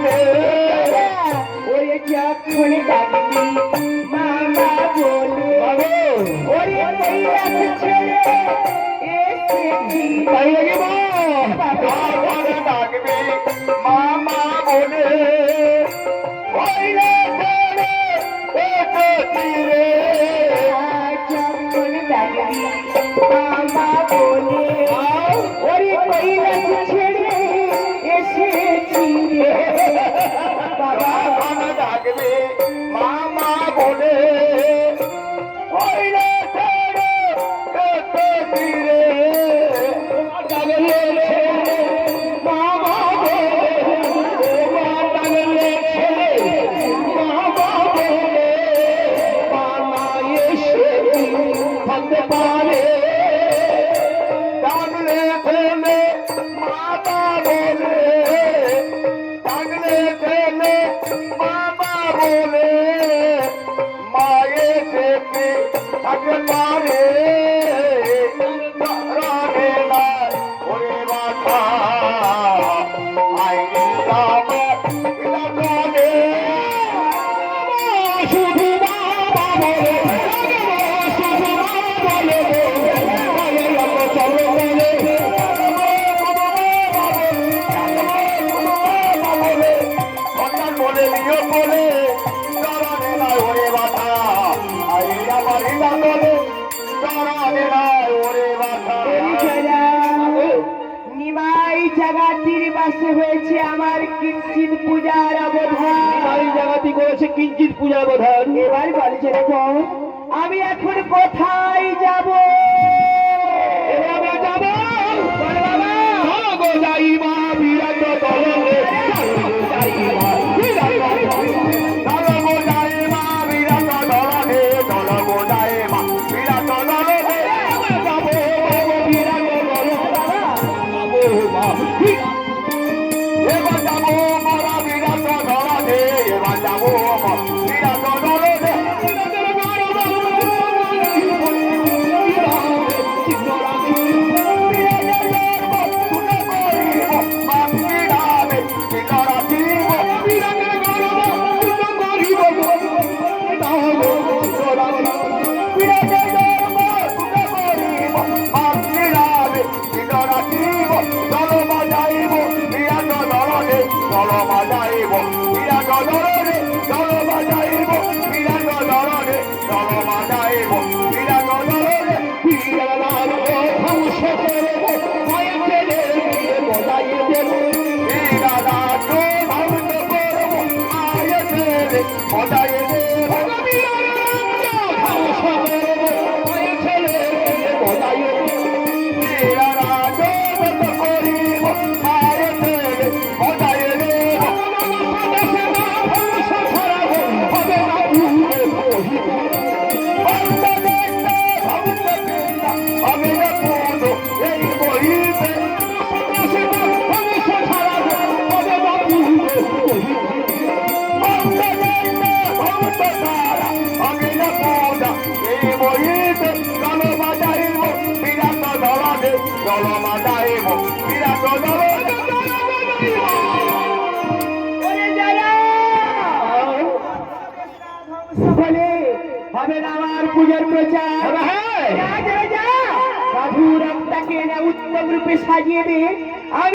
বলে ওরে যখন ডাকবি মামা বলে ওরে কইরাতে ছেড়ে এসেছি তাই লাগে বাবা ডাকবি মামা বলে কইরা ছেড়ে এসেছি রে যখন ডাকবি মামা বলে ওরে কইরাতে ছেড়ে এসেছি রে বাবা ডাকবি মামা বলে কইরা ছেড়ে এসেছি রে মামা বলে থাকতে পারে ডাকলে ফেলে মামা বলে ডাকলে ফেলে মামা বলে মায়ে থেকে থাকতে পারে রানে না ওরে বাবা আইনি আমার এটা কানে শুধু বাবা বলে নিমাই জাগাতির বাসে হয়েছে আমার কিঞ্চিত পূজার অবধান জাগাতি করেছে কিঞ্চিত পূজার অবধান এবার বলছে দেখো আমি এখন কোথায় যাব যাইবা বিরাট দলে যাইবা হবে না আমার পূজার প্রচার সাধু রামটাকে উত্তম রূপে সাজিয়ে দিয়ে